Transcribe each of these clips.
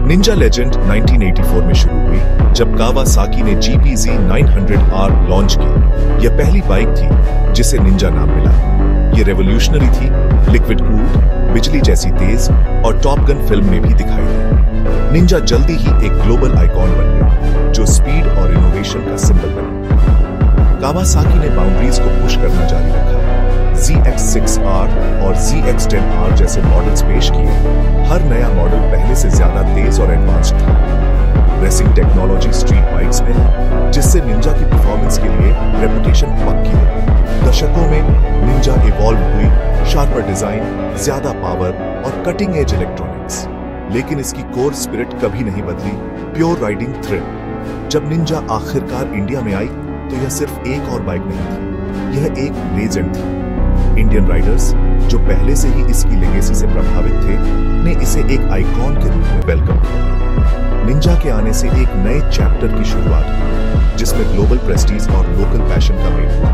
Ninja legend 1984 में शुरू हुई जब कावासाकी ने GPZ 900R लॉन्च की। यह पहली बाइक थी जिसे निंजा नाम मिला। ये रेवोल्यूशनरी थी, लिक्विड कूल्ड, बिजली जैसी तेज और टॉप गन फिल्म में भी दिखाई दी। निंजा जल्दी ही एक ग्लोबल आइकॉन बन गया जो स्पीड और इनोवेशन का सिंबल बना। कावासाकी ने बाउंड्रीज को पुश करना जारी रखा। ZX6R और ZX10R जैसे मॉडल्स पेश किए। हर नया मॉडल पहले से ज्यादा तेज और एडवांस्ड था। रेसिंग टेक्नोलॉजी स्ट्रीट बाइक्स में है, जिससे निंजा की परफॉर्मेंस के लिए रेपुटेशन पक्की है। दशकों में निंजा इवॉल्व हुई, शार्पर डिजाइन, ज्यादा पावर और कटिंग एज इलेक्ट्रॉनिक्स, लेकिन इसकी कोर स्पिरिट कभी नहीं बदली, प्योर राइडिंग थ्रिल। जब निंजा आखिरकार इंडिया में आई तो यह सिर्फ एक और बाइक नहीं थी, यह एक लेजेंड थी। इंडियन राइडर्स जो पहले से ही इसकी लेगेसी से प्रभावित थे ने इसे एक आइकॉन के रूप में वेलकम किया। निंजा के आने से एक नए चैप्टर की शुरुआत हुई जिसमें ग्लोबल प्रेस्टीज और लोकल पैशन का मेल हुआ।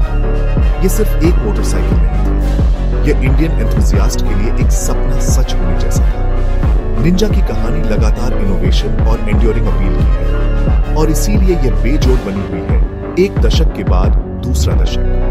यह सिर्फ एक मोटरसाइकिल नहीं थी, यह इंडियन एंथुसियास्ट के लिए एक सपना सच होने जैसा था। निंजा की कहानी लगातार इनोवेशन और एंड्योरिंग अपील की है और इसीलिए यह बेजोड़ बनी हुई है, एक दशक के बाद दूसरा दशक।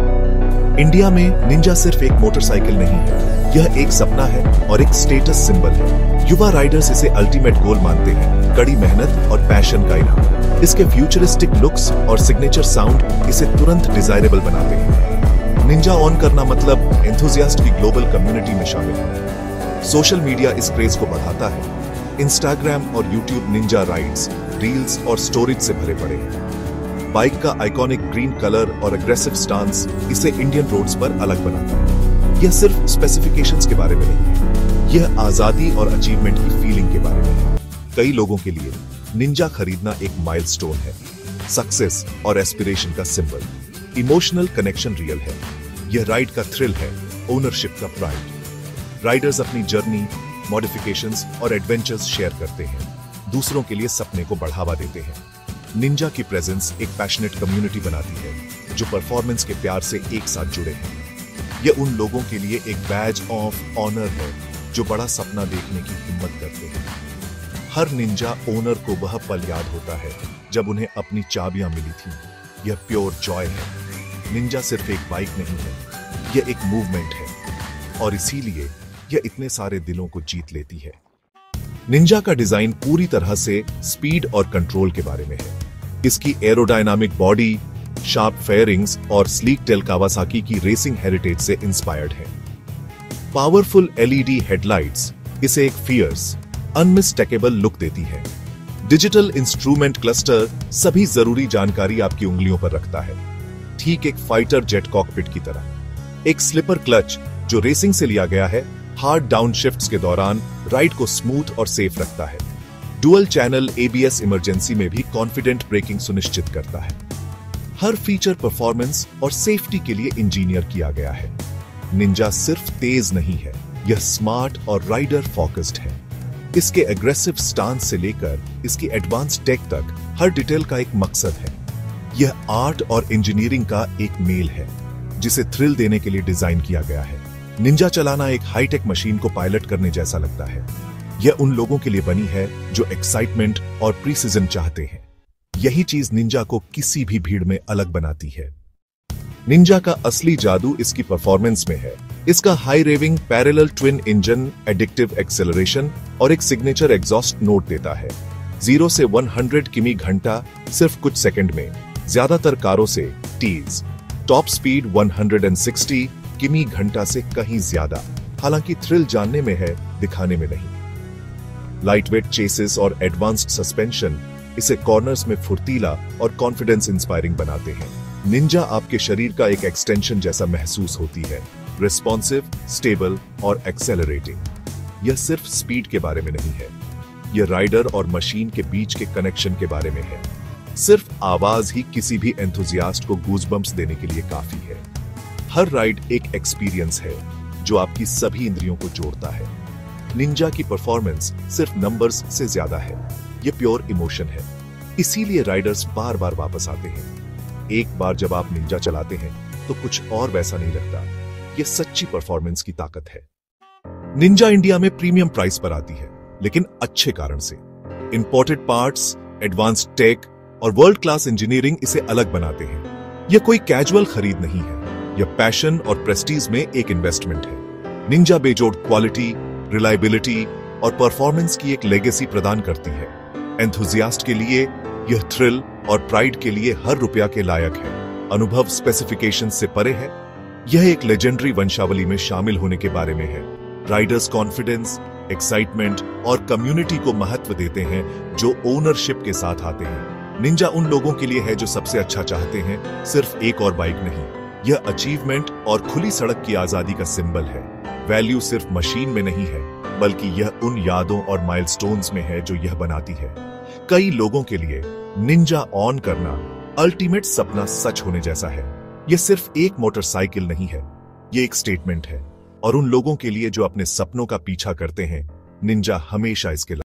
इंडिया में निंजा सिर्फ एक मोटरसाइकिल नहीं है, यह एक सपना है और एक स्टेटस सिंबल है। युवा राइडर्स इसे अल्टीमेट गोल मानते हैं, कड़ी मेहनत और पैशन का इनाम। इसके फ्यूचरिस्टिक लुक्स और सिग्नेचर साउंड इसे तुरंत डिजायरेबल बनाते हैं। निंजा ऑन करना मतलब एंथुसियास्ट की ग्लोबल कम्युनिटी में शामिल होना। सोशल मीडिया इस क्रेज को बढ़ाता है। इंस्टाग्राम और यूट्यूब निंजा राइड्स, रील्स और स्टोरीज से भरे पड़े हैं। बाइक का आइकॉनिक ग्रीन कलर और एग्रेसिव स्टांस इसे इंडियन रोड्स पर अलग बनाता है। यह सिर्फ स्पेसिफिकेशंस के बारे में नहीं है, यह आजादी और अचीवमेंट की फीलिंग के बारे में है। कई लोगों के लिए निंजा खरीदना एक माइलस्टोन है, सक्सेस और एस्पिरेशन का सिंबल। इमोशनल कनेक्शन रियल है, यह राइड का थ्रिल है, ओनरशिप का प्राइड। राइडर्स अपनी जर्नी, मॉडिफिकेशंस और एडवेंचर्स शेयर करते हैं, दूसरों के लिए सपने को बढ़ावा देते हैं। निंजा की प्रेजेंस एक पैशनेट कम्युनिटी बनाती है जो परफॉर्मेंस के प्यार से एक साथ जुड़े हैं। यह उन लोगों के लिए एक बैज ऑफ ऑनर है जो बड़ा सपना देखने की हिम्मत करते हैं। हर निंजा ओनर को वह पल याद होता है जब उन्हें अपनी चाबियां मिली थीं। यह प्योर जॉय है। निंजा सिर्फ एक बाइक नहीं है, यह एक मूवमेंट है और इसीलिए यह इतने सारे दिलों को जीत लेती है। निंजा का डिजाइन पूरी तरह से स्पीड और कंट्रोल के बारे में है। इसकी एरोडायनामिक बॉडी, शार्प फेयरिंग्स और स्लीक टेल कावासाकी की रेसिंग हेरिटेज से इंस्पायर्ड है। पावरफुल LED हेडलाइट्स इसे एक फियर्स, अनमिस्टेकेबल लुक देती है। डिजिटल इंस्ट्रूमेंट क्लस्टर सभी जरूरी जानकारी आपकी उंगलियों पर रखता है, ठीक एक फाइटर जेट कॉकपिट की तरह। एक स्लिपर क्लच जो रेसिंग से लिया गया है, हार्ड डाउन शिफ्ट्स के दौरान राइड को स्मूथ और सेफ रखता है। डुअल चैनल ABS इमरजेंसी में भी कॉन्फिडेंट ब्रेकिंग सुनिश्चित करता है। हर फीचर परफॉर्मेंस और सेफ्टी के लिए इंजीनियर किया गया है। निंजा सिर्फ तेज नहीं है, यह स्मार्ट और राइडर फोकस्ड है। इसके एग्रेसिव स्टांस से लेकर इसकी एडवांस टेक तक हर डिटेल का एक मकसद है। यह आर्ट और इंजीनियरिंग का एक मेल है जिसे थ्रिल देने के लिए डिजाइन किया गया है। निंजा चलाना एक हाईटेक मशीन को पायलट करने जैसा लगता है। यह उन लोगों के लिए बनी है जो एक्साइटमेंट और प्रीसिजन चाहते हैं। यही चीज निंजा को किसी भी भीड़ में अलग बनाती है। निंजा का असली जादू इसकी परफॉर्मेंस में है। इसका high raving parallel twin engine addictive acceleration और एक सिग्नेचर एग्जॉस्ट नोट देता है। 0 से 100 किमी घंटा सिर्फ कुछ सेकंड में, ज्यादातर कारों से टीज। टॉप स्पीड 160 किमी घंटा से कहीं ज्यादा, हालांकि थ्रिल जानने में है, दिखाने में नहीं। लाइटवेट चेसिस और एडवांस्ड सस्पेंशन इसे कॉर्नर्स में फुर्तीला और कॉन्फिडेंस इंस्पायरिंग बनाते हैं। निंजा आपके शरीर का एक एक्सटेंशन जैसा महसूस होती है, रिस्पॉन्सिव, स्टेबल और एक्सेलरेटिंग। यह सिर्फ स्पीड के बारे में नहीं है, यह राइडर और मशीन के बीच के कनेक्शन के बारे में है। सिर्फ आवाज ही किसी भी एंथुसियास्ट को गूज़बम्प्स देने के लिए काफी है। हर राइड एक एक्सपीरियंस है जो आपकी सभी इंद्रियों को जोड़ता है। निंजा की परफॉर्मेंस सिर्फ नंबर्स से ज्यादा है, यह प्योर इमोशन है। इसीलिए राइडर्स बार बार वापस आते हैं। एक बार जब आप निंजा चलाते हैं तो कुछ और वैसा नहीं लगता। यह सच्ची परफॉर्मेंस की ताकत है। निंजा इंडिया में प्रीमियम प्राइस पर आती है, लेकिन अच्छे कारण से। इंपोर्टेड पार्ट्स, एडवांस्ड टेक और वर्ल्ड क्लास इंजीनियरिंग इसे अलग बनाते हैं। यह कोई कैजुअल खरीद नहीं है, यह पैशन और प्रेस्टीज में एक इन्वेस्टमेंट है। निंजा बेजोड़ क्वालिटी, रिलायबिलिटी और परफॉर्मेंस की एक लेगेसी प्रदान करती है। एंथुजियास्ट के लिए यह थ्रिल और प्राइड के लिए हर रुपया के लायक है। अनुभव स्पेसिफिकेशन से परे है। यह एक लेजेंडरी वंशावली में शामिल होने के बारे में है। राइडर्स कॉन्फिडेंस, एक्साइटमेंट और कम्युनिटी को महत्व देते हैं जो ओनरशिप के साथ आते हैं। निंजा उन लोगों के लिए है जो सबसे अच्छा चाहते हैं, सिर्फ एक और बाइक नहीं। यह अचीवमेंट और खुली सड़क की आजादी का सिंबल है। वैल्यू सिर्फ मशीन में नहीं है, बल्कि यह उन यादों और माइलस्टोन्स में है जो यह बनाती है। कई लोगों के लिए निंजा ऑन करना अल्टीमेट सपना सच होने जैसा है। यह सिर्फ एक मोटरसाइकिल नहीं है, यह एक स्टेटमेंट है। और उन लोगों के लिए जो अपने सपनों का पीछा करते हैं, निंजा हमेशा इसके